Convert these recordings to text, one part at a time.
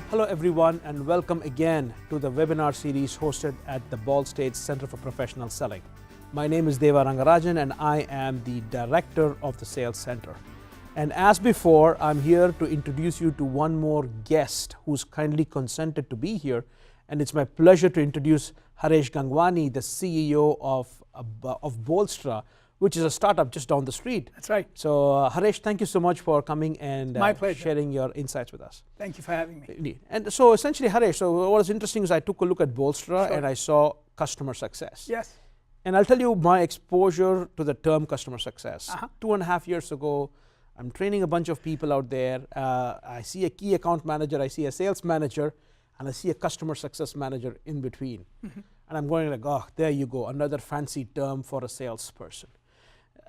Hello everyone and welcome again to the webinar series hosted at the Ball State Center for Professional Selling. My name is Deva Rangarajan and I am the Director of the Sales Center. And as before, I'm here to introduce you to one more guest who's kindly consented to be here. And it's my pleasure to introduce Haresh Gangwani, the CEO of Bolstra, which is a startup just down the street. That's right. So Haresh, thank you so much for coming and My pleasure. Sharing your insights with us. Thank you for having me. Indeed. And so essentially, Haresh, so what was interesting is I took a look at Bolstra Sure. and I saw customer success. Yes. And I'll tell you my exposure to the term customer success. 2.5 years ago, I'm training a bunch of people out there. I see a key account manager, I see a sales manager, and I see a customer success manager in between. And I'm going like, oh, there you go, another fancy term for a salesperson.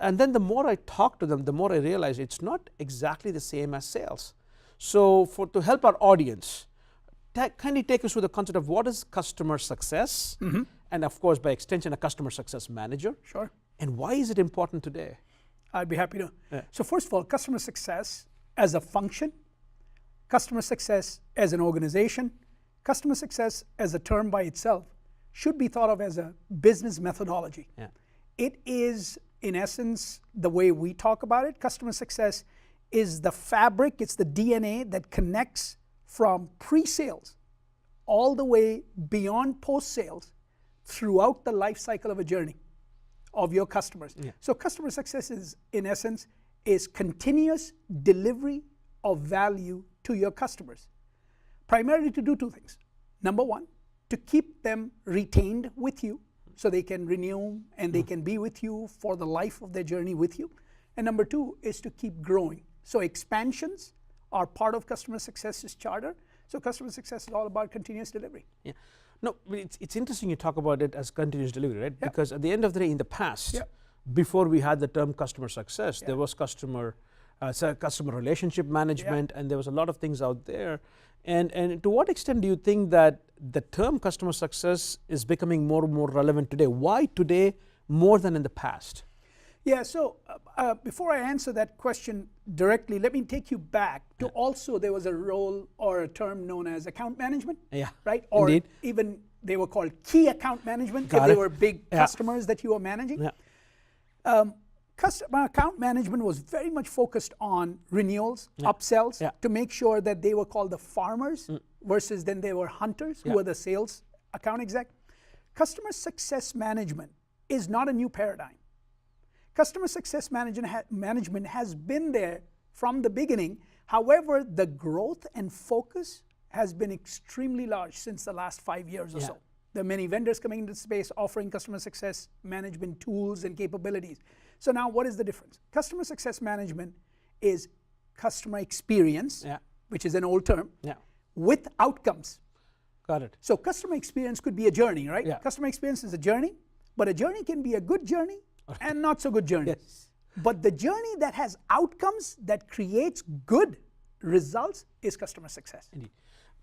And then the more I talk to them, the more I realize it's not exactly the same as sales. So to help our audience, kindly take us through the concept of what is customer success, and of course, by extension, a customer success manager. Sure. And why is it important today? I'd be happy to. Yeah. So first of all, customer success as a function, customer success as an organization, customer success as a term by itself should be thought of as a business methodology. Yeah. It is, in essence, the way we talk about it. Customer success is the fabric, it's the DNA that connects from pre-sales all the way beyond post-sales throughout the life cycle of a journey of your customers. Yeah. So customer success is, in essence, is continuous delivery of value to your customers, primarily to do two things. Number one, to keep them retained with you so they can renew and they can be with you for the life of their journey with you. And number two is to keep growing. So expansions are part of customer success's charter. So customer success is all about continuous delivery. Yeah. No, but it's interesting you talk about it as continuous delivery, right? Yeah. Because at the end of the day, in the past, Yeah. before we had the term customer success, Yeah. there was customer relationship management, and there was a lot of things out there. And to what extent do you think that the term customer success is becoming more and more relevant today? Why today more than in the past? Yeah, so before I answer that question directly, let me take you back to also there was a role or a term known as account management, Yeah, right? Or indeed. even they were called key account management Got if they it. were big Yeah. customers that you were managing. Yeah. Customer account management was very much focused on renewals, upsells, Yeah. to make sure that they were called the farmers versus then they were hunters who Yeah. were the sales account exec. Customer success management is not a new paradigm. Customer success management has been there from the beginning. However, the growth and focus has been extremely large since the last 5 years or Yeah. so. There are many vendors coming into the space offering customer success management tools and capabilities. So now what is the difference? Customer success management is customer experience, Yeah. which is an old term, Yeah. with outcomes. Got it. So customer experience could be a journey, right? Yeah. Customer experience is a journey, but a journey can be a good journey and not so good journey. Yes. But the journey that has outcomes, that creates good results, is customer success. Indeed.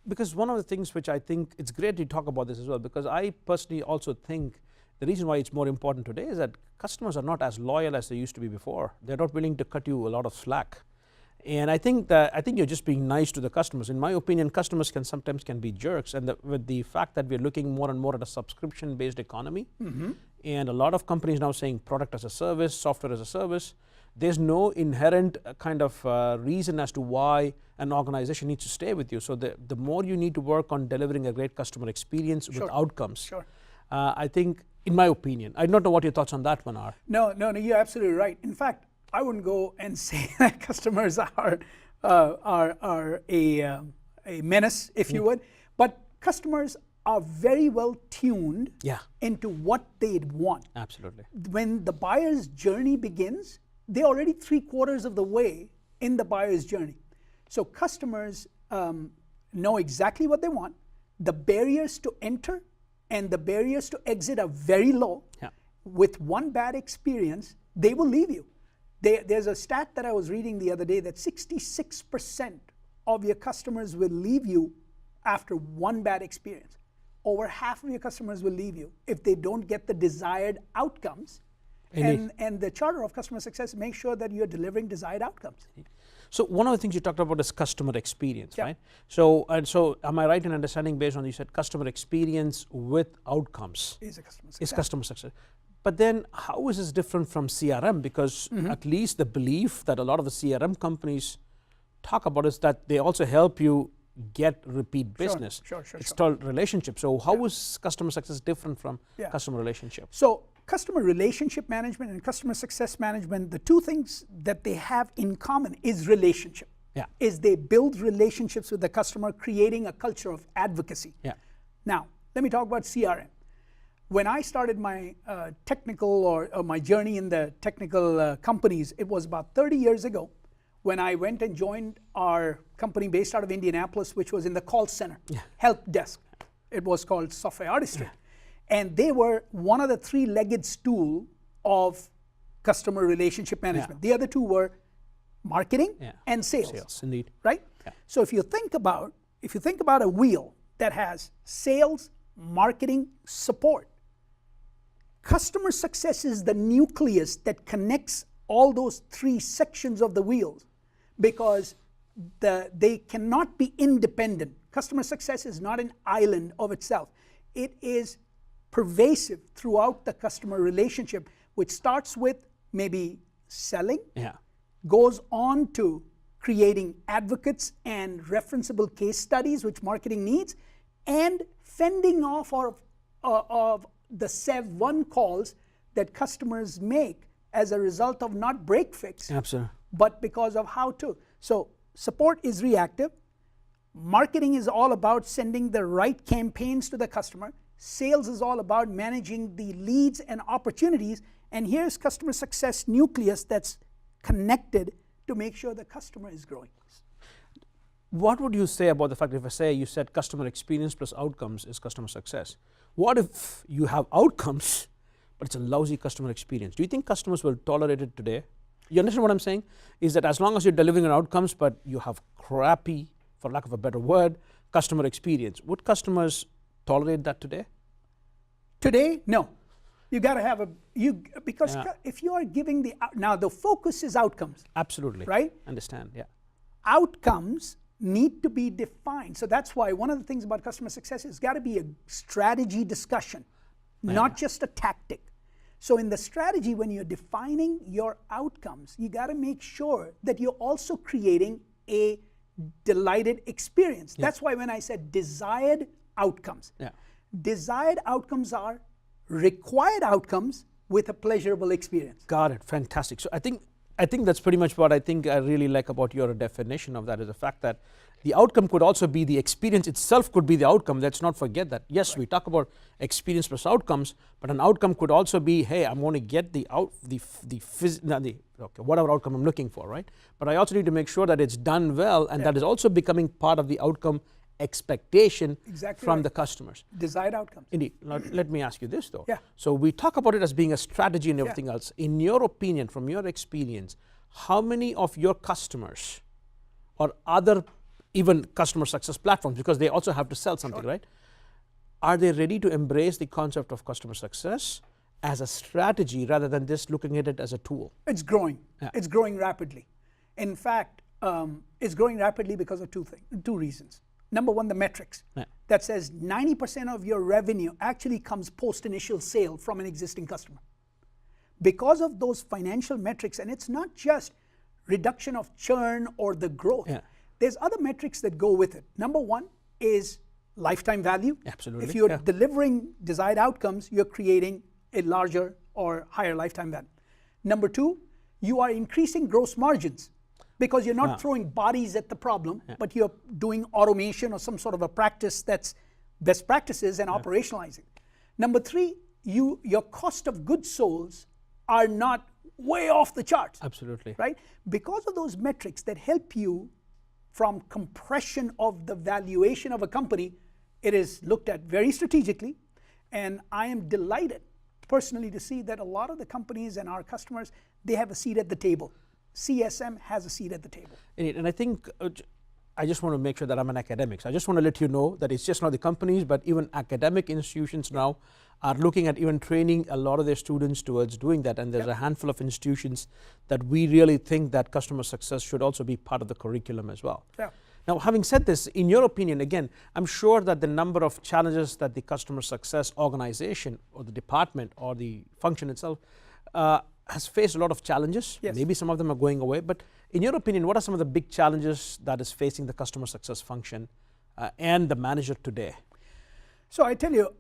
Because one of the things which I think it's great to talk about this as well, because I personally also think the reason why it's more important today is that customers are not as loyal as they used to be before. They're not willing to cut you a lot of slack. And I think you're just being nice to the customers. In my opinion, customers sometimes can be jerks. And with the fact that we're looking more and more at a subscription-based economy, and a lot of companies now saying product as a service, software as a service, there's no inherent kind of reason as to why an organization needs to stay with you. So the more you need to work on delivering a great customer experience with outcomes, Sure. I think, in my opinion, I don't know what your thoughts on that one are. No, you're absolutely right. In fact, I wouldn't go and say that customers are a menace, if you would, but customers are very well tuned Yeah. into what they want. Absolutely. When the buyer's journey begins, they're already 3/4 of the way in the buyer's journey. So customers know exactly what they want. The barriers to enter and the barriers to exit are very low. Yeah. With one bad experience, they will leave you. There's a stat that I was reading the other day that 66% of your customers will leave you after one bad experience. Over half of your customers will leave you if they don't get the desired outcomes. And the charter of customer success makes sure that you're delivering desired outcomes. So one of the things you talked about is customer experience, Yeah. right? So am I right in understanding, based on you said customer experience with outcomes Is a customer is success. customer success? But then how is this different from CRM? Because at least the belief that a lot of the CRM companies talk about is that they also help you get repeat business. Sure. It's called relationship. So how is customer success different from Yeah. customer relationship? So customer relationship management and customer success management, the two things that they have in common is relationship. Yeah. Is they build relationships with the customer, creating a culture of advocacy. Yeah. Now, let me talk about CRM. When I started my technical or my journey in the technical companies, it was about 30 years ago when I went and joined our company based out of Indianapolis, which was in the call center, help desk. It was called Software Artistry. Yeah. And they were one of the three-legged stool of customer relationship management. Yeah. The other two were marketing and sales. Sales, indeed. Right? Yeah. So if you think about a wheel that has sales, marketing, support, customer success is the nucleus that connects all those three sections of the wheels, because they cannot be independent. Customer success is not an island of itself. It is pervasive throughout the customer relationship, which starts with maybe selling, goes on to creating advocates and referenceable case studies, which marketing needs, and fending off of the SEV1 calls that customers make as a result of not break fix, Absolutely. but because of how to. So support is reactive. Marketing is all about sending the right campaigns to the customer. Sales is all about managing the leads and opportunities. And here's customer success nucleus that's connected to make sure the customer is growing. What would you say about the fact, if I say you said customer experience plus outcomes is customer success? What if you have outcomes, but it's a lousy customer experience? Do you think customers will tolerate it today? You understand what I'm saying? Is that as long as you're delivering on outcomes, but you have crappy, for lack of a better word, customer experience, would customers tolerate that today? Today, no. You got to have because if you are giving now the focus is outcomes. Absolutely. Right? Understand, yeah. Outcomes need to be defined. So that's why one of the things about customer success is got to be a strategy discussion, not just a tactic. So in the strategy, when you're defining your outcomes, you got to make sure that you're also creating a delighted experience. That's why when I said desired outcomes, desired outcomes are required outcomes with a pleasurable experience. Got it. Fantastic. So I think that's pretty much what I really like about your definition of that, is the fact that the outcome could also be the experience itself could be the outcome. Let's not forget that. Yes, we talk about experience plus outcomes, but an outcome could also be, hey, I'm going to get whatever outcome I'm looking for, right? But I also need to make sure that it's done well, and that is also becoming part of the outcome expectation from the customers. Desired outcomes. Indeed. Now, let me ask you this though. Yeah. So we talk about it as being a strategy and everything else. In your opinion, from your experience, how many of your customers or other even customer success platforms, because they also have to sell something, right? Are they ready to embrace the concept of customer success as a strategy rather than just looking at it as a tool? It's growing. It's growing rapidly. In fact, it's growing rapidly because of two reasons. Number one, the metrics that says 90% of your revenue actually comes post-initial sale from an existing customer. Because of those financial metrics, and it's not just reduction of churn or the growth. There's other metrics that go with it. Number one is lifetime value. Absolutely. If you're delivering desired outcomes, you're creating a larger or higher lifetime value. Number two, you are increasing gross margins, because you're not throwing bodies at the problem, but you're doing automation or some sort of a practice that's best practices and operationalizing. Number three, your cost of goods sold are not way off the charts. Absolutely. Right? Because of those metrics that help you from compression of the valuation of a company, it is looked at very strategically. And I am delighted personally to see that a lot of the companies and our customers, they have a seat at the table. CSM has a seat at the table. And I think I just want to make sure that I'm an academic. So I just want to let you know that it's just not the companies, but even academic institutions now are looking at even training a lot of their students towards doing that, and there's a handful of institutions that we really think that customer success should also be part of the curriculum as well. Yeah. Now, having said this, in your opinion, again, I'm sure that the number of challenges that the customer success organization or the department or the function itself has faced a lot of challenges. Yes. Maybe some of them are going away, but in your opinion, what are some of the big challenges that is facing the customer success function and the manager today? So I tell you,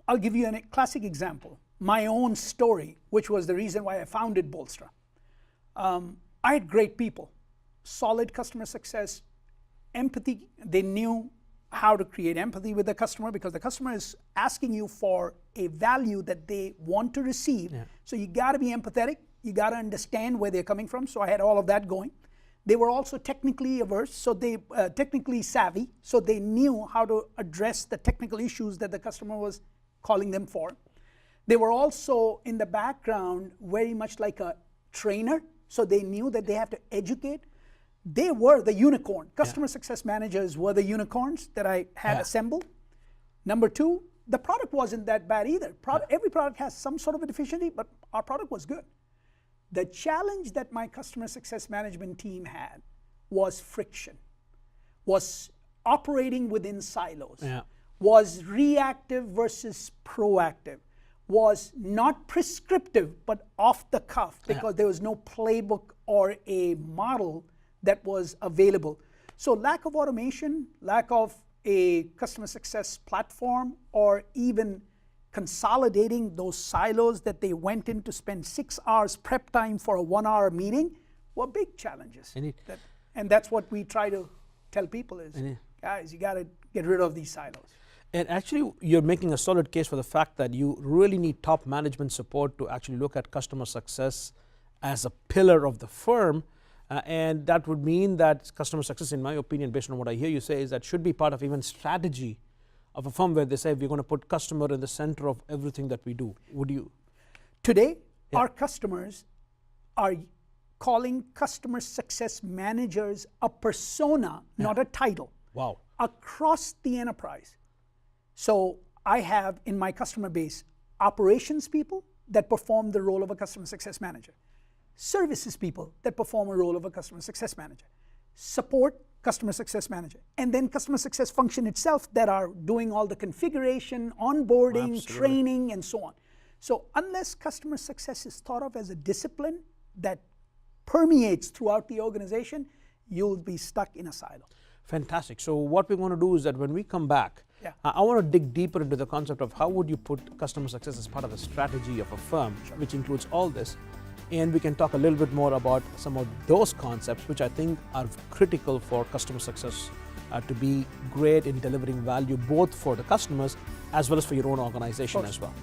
I'll give you a classic example. My own story, which was the reason why I founded Bolstra. I had great people, solid customer success, empathy. They knew how to create empathy with the customer, because the customer is asking you for a value that they want to receive. Yeah. So you got to be empathetic. You got to understand where they're coming from. So I had all of that going. They were also technically averse, so they technically savvy, so they knew how to address the technical issues that the customer was calling them for. They were also in the background very much like a trainer, so they knew that they have to educate. They were the unicorn. Customer success managers were the unicorns that I had assembled. Number two, the product wasn't that bad either. Every product has some sort of a deficiency, but our product was good. The challenge that my customer success management team had was friction, was operating within silos, was reactive versus proactive, was not prescriptive but off the cuff, because there was no playbook or a model that was available. So lack of automation, lack of a customer success platform, or even consolidating those silos that they went in to spend 6 hours prep time for a 1 hour meeting were big challenges. And that's what we try to tell people is, guys, you got to get rid of these silos. And actually, you're making a solid case for the fact that you really need top management support to actually look at customer success as a pillar of the firm. And that would mean that customer success, in my opinion, based on what I hear you say, is that should be part of even strategy of a firm, where they say we're going to put customer in the center of everything that we do. Would you? Today, our customers are calling customer success managers a persona, not a title. Wow. Across the enterprise. So I have in my customer base operations people that perform the role of a customer success manager, services people that perform a role of a customer success manager, support customer success manager, and then customer success function itself that are doing all the configuration, onboarding, training, and so on. So unless customer success is thought of as a discipline that permeates throughout the organization, you'll be stuck in a silo. Fantastic. So what we want to do is that when we come back, I want to dig deeper into the concept of how would you put customer success as part of the strategy of a firm, which includes all this. And we can talk a little bit more about some of those concepts, which I think are critical for customer success to be great in delivering value both for the customers as well as for your own organization as well.